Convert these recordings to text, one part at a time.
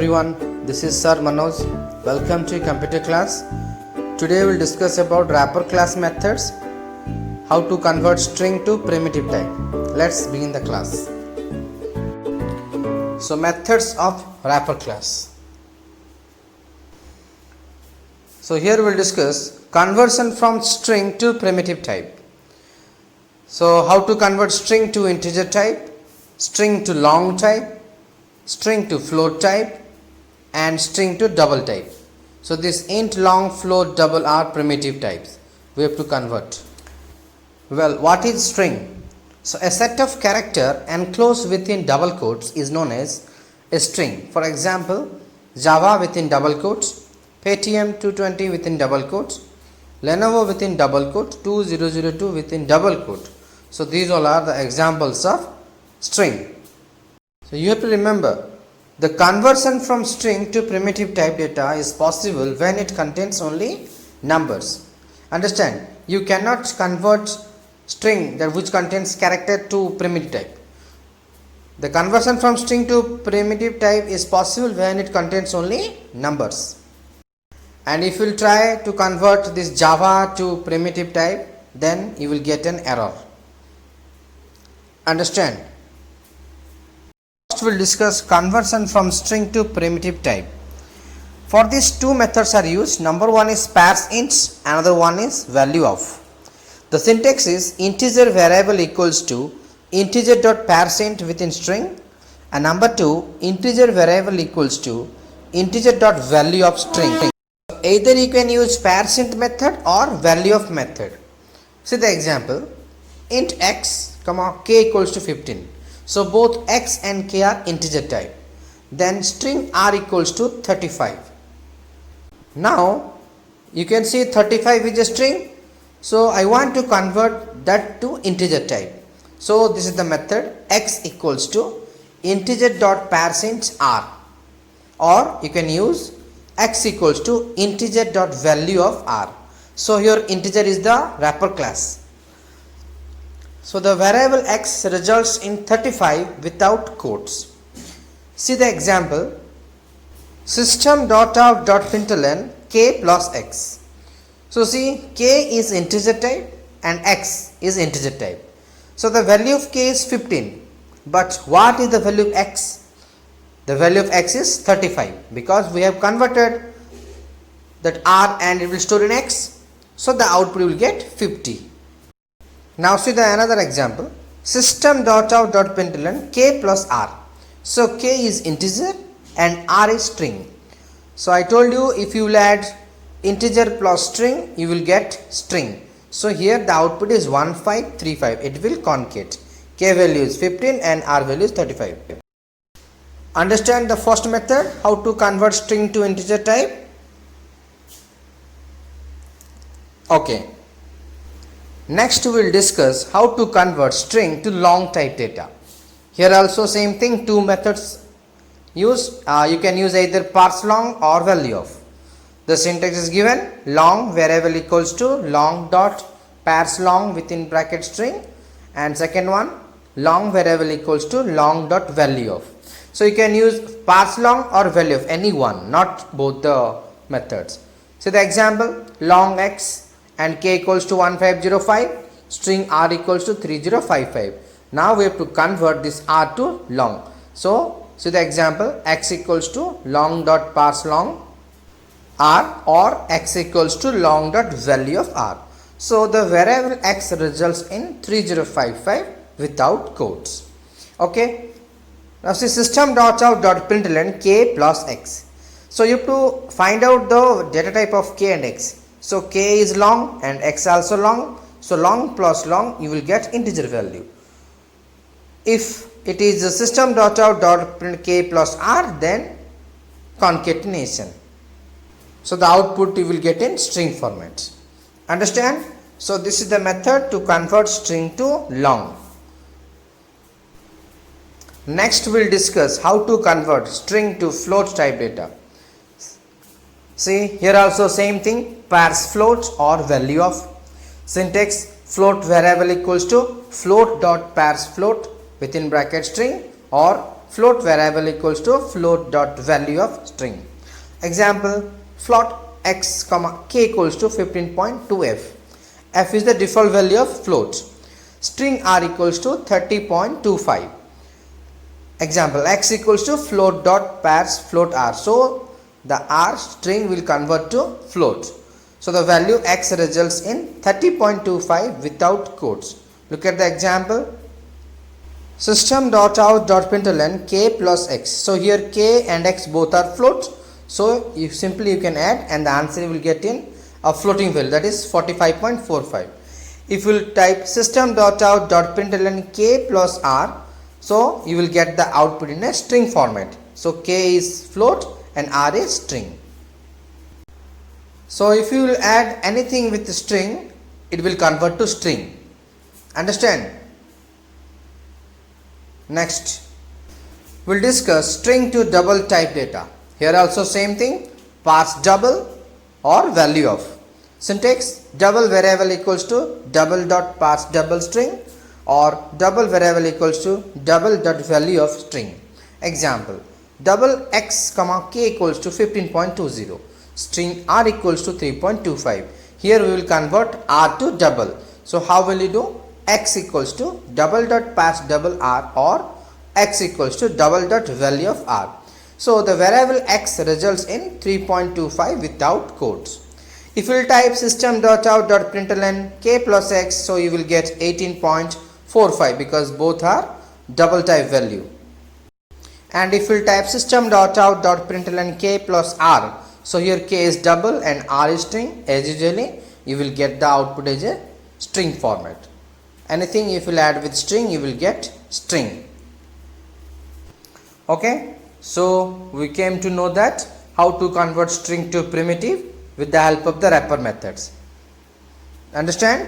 everyone, this is Sir Manoj. Welcome to computer class. Today we will discuss about wrapper class methods, how to convert string to primitive type. Let's begin the class. So methods of wrapper class. So here we will discuss conversion from string to primitive type. So how to convert string to integer type, string to long type, string to float type and string to double type. So this int, long, float, double are primitive types. We have to convert. Well, what is string? So a set of character enclosed within double quotes is known as a string. For example, Java within double quotes, Paytm 220 within double quotes, Lenovo within double quote, 2002 within double quote. So these all are the examples of string. So you have to remember, the conversion from string to primitive type data is possible when it contains only numbers. Understand, you cannot convert string that which contains character to primitive type. The conversion from string to primitive type is possible when it contains only numbers. And if you will try to convert this Java to primitive type, then you will get an error. Understand? First we will discuss conversion from string to primitive type. For these two methods are used. Number one is parseInt, another one is value of. The syntax is integer variable equals to integer.parseInt within string, and number two, integer variable equals to integer.value of string. Either you can use parseInt method or value of method. See the example, int x comma k equals to 15. So both x and k are integer type. Then string r equals to 35. Now you can see 35 is a string. So I want to convert that to integer type. So this is the method, x equals to integer.parseInt r, or you can use x equals to integer.value of r. So here integer is the wrapper class. So the variable x results in 35 without quotes. See the example, system.out.println k plus x. So see, k is integer type and x is integer type. So the value of k is 15, but what is the value of x? The value of x is 35 because we have converted that r and it will store in x. So the output will get 50. Now see the another example, system.out.println k plus r. So k is integer and r is string. So I told you, if you will add integer plus string, you will get string. So here the output is 1535. It will concate. K value is 15 and r value is 35. Understand the first method, how to convert string to integer type? Okay. Next we will discuss how to convert string to long type data. Here also same thing, two methods used. You can use either parseLong or value of. The syntax is given, long variable equals to long dot parseLong within bracket string, and second one, long variable equals to long dot value of. So you can use parseLong or value of, any one, not both the methods. So the example, long x and k equals to 1505, string r equals to 3055. Now we have to convert this r to long. So see the example, x equals to long dot parseLong r or x equals to long dot value of r. So the variable x results in 3055 without quotes. Okay. Now see system.out.println k plus x. So you have to find out the data type of k and x. So k is long and x also long. So long plus long, you will get integer value. If it is system.out.print k plus r, then concatenation. So the output you will get in string format. Understand? So this is the method to convert string to long. Next we will discuss how to convert string to float type data. See here also same thing, parse float or value of. Syntax, float variable equals to float dot parse float within bracket string or float variable equals to float dot value of string. Example, float x comma k equals to 15.2f. F is the default value of float. String r equals to 30.25. Example, x equals to float dot pairs float r. So the r string will convert to float. So the value x results in 30.25 without quotes. Look at the example. System.out.println k plus x. So here k and x both are floats. So you can add and the answer you will get in a floating value, that is 45.45. If you will type system.out.println k plus r, so you will get the output in a string format. So k is float and r is string. So if you will add anything with the string, it will convert to string. Understand? Next, we'll discuss string to double type data. Here also same thing, parse double or value of. Syntax, double variable equals to double dot parse double string or double variable equals to double dot value of string. Example, double x comma k equals to 15.20. String r equals to 3.25. Here we will convert r to double. So how will you do? X equals to double dot parse double r or x equals to double dot value of r. So the variable x results in 3.25 without quotes. If you will type system.out.println k plus x, so you will get 18.45 because both are double type value. And if you will type system.out.println k plus r, so here k is double and r is string, as usually you will get the output as a string format. Anything if you will add with string, you will get string. Okay, so we came to know that how to convert string to primitive with the help of the wrapper methods. Understand?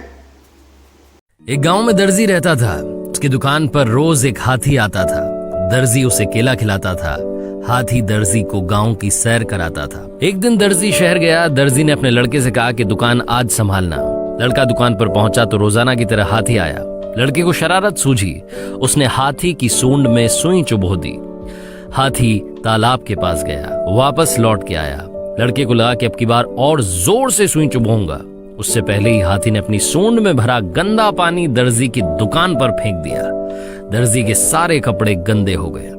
एक गांव में दर्जी रहता था। उसकी दुकान पर रोज एक हाथी आता था। दर्जी उसे केला खिलाता था। हाथी दर्जी को गांव की सैर कराता था। एक दिन दर्जी शहर गया। दर्जी ने अपने लड़के से कहा कि दुकान आज संभालना। लड़का दुकान पर पहुंचा तो रोजाना की तरह हाथी आया। लड़के को शरारत सूझी। उसने हाथी की सूंड में सुई चुभो दी। हाथी तालाब के पास गया, वापस लौट के आया। लड़के को लगा कि अब की बार और जोर से सुई चुभूंगा। उससे पहले ही हाथी ने अपनी सूंड में भरा गंदा पानी दर्जी की दुकान पर फेंक दिया। दर्जी के सारे कपड़े गंदे हो गए।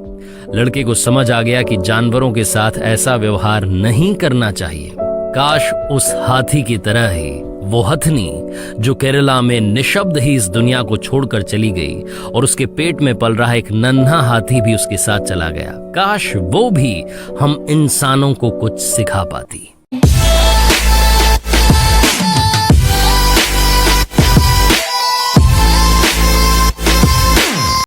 लड़के को समझ आ गया कि जानवरों के साथ ऐसा व्यवहार नहीं करना चाहिए। काश उस हाथी की तरह ही वो हथनी जो केरला में निशब्द ही इस दुनिया को छोड़कर चली गई और उसके पेट में पल रहा एक नन्हा हाथी भी उसके साथ चला गया। काश वो भी हम इंसानों को कुछ सिखा पाती।